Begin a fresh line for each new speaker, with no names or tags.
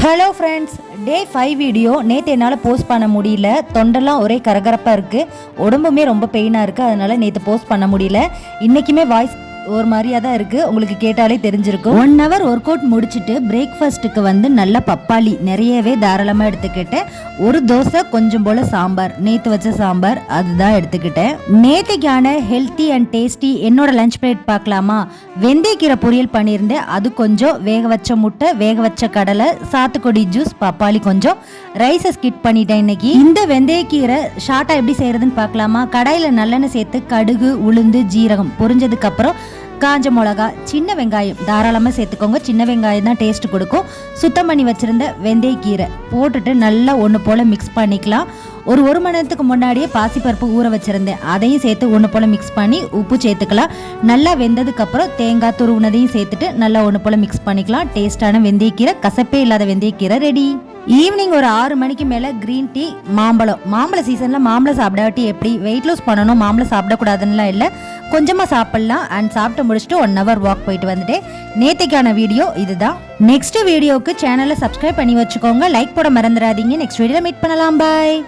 Hello friends, டே 5 video நேற்று என்னால் post பண்ண முடியல. தொண்டெல்லாம் ஒரே கரகரப்பாக இருக்குது, உடம்புமே ரொம்ப பெயினாக இருக்குது. அதனால் நேற்று போஸ்ட் பண்ண முடியல. இன்றைக்குமே வாய்ஸ் ஒரு மாதிரியாக தான் இருக்குது, உங்களுக்கு கேட்டாலே தெரிஞ்சிருக்கும். 1 hour ஒர்க் அவுட் முடிச்சுட்டு பிரேக்ஃபாஸ்ட்டுக்கு வந்து நல்ல பப்பாளி நிறையவே தாராளமாக எடுத்துக்கிட்டேன். ஒரு தோசை, கொஞ்சம் போல் சாம்பார், நேற்று வச்ச சாம்பார் அதுதான் எடுத்துக்கிட்டேன். நேற்றுக்கான ஹெல்த்தி அண்ட் டேஸ்டி என்னோட லஞ்ச் பிளேட் பார்க்கலாமா? வெந்தயக்கீரை பொரியல் பண்ணியிருந்தேன், அது கொஞ்சம், வேக வச்ச முட்டை, வேக வச்ச கடலை, சாத்துக்குடி ஜூஸ், பப்பாளி கொஞ்சம், ரைஸை ஸ்கிப் பண்ணிட்டேன். இன்னைக்கு இந்த வெந்தயக்கீரை ஷார்ட்டாக எப்படி செய்யறதுன்னு பார்க்கலாமா? கடாயில் நல்லெண்ணெய் சேர்த்து கடுகு, உளுந்து, ஜீரகம் பொரிஞ்சதுக்கு அப்புறம் காஞ்ச மிளகா, சின்ன வெங்காயம் தாராளமாக சேர்த்துக்கோங்க. சின்ன வெங்காயம் தான் டேஸ்ட் கொடுக்கும். சுத்தம் பண்ணி வச்சிருந்த வெந்தயக்கீரை போட்டுட்டு நல்லா ஒன்று போல் மிக்ஸ் பண்ணிக்கலாம். ஒரு மணி நேரத்துக்கு முன்னாடியே பாசிப்பருப்பு ஊற வச்சிருந்தேன், அதையும் சேர்த்து ஒன்று போல் மிக்ஸ் பண்ணி உப்பு சேர்த்துக்கலாம். நல்லா வெந்ததுக்கப்புறம் தேங்காய் துருவுனதையும் சேர்த்துட்டு நல்லா ஒன்று போல் மிக்ஸ் பண்ணிக்கலாம். டேஸ்டான வெந்தயக்கீரை, கசப்பே இல்லாத வெந்தயக்கீரை ரெடி. ஈவினிங் ஒரு 6 மணிக்கு மேலே க்ரீன் டீ, மாம்பழ சீசனில் மாம்பழம் சாப்பிடாட்டி எப்படி? வெயிட் லாஸ் பண்ணணும், மாம்பழம் சாப்பிடக்கூடாதுன்னுலாம் இல்லை, கொஞ்சமாக சாப்பிட்லாம். அண்ட் சாப்பிட்டு முடிச்சுட்டு 1 hour வாக் போயிட்டு வந்துட்டேன். நேற்றுக்கான வீடியோ இதுதான். நெக்ஸ்ட் வீடியோவுக்கு சேனலை சப்ஸ்கிரைப் பண்ணி வச்சுக்கோங்க, லைக் போட மறந்துடாதீங்க. நெக்ஸ்ட் வீடியோவில் மீட் பண்ணலாம். பாய்.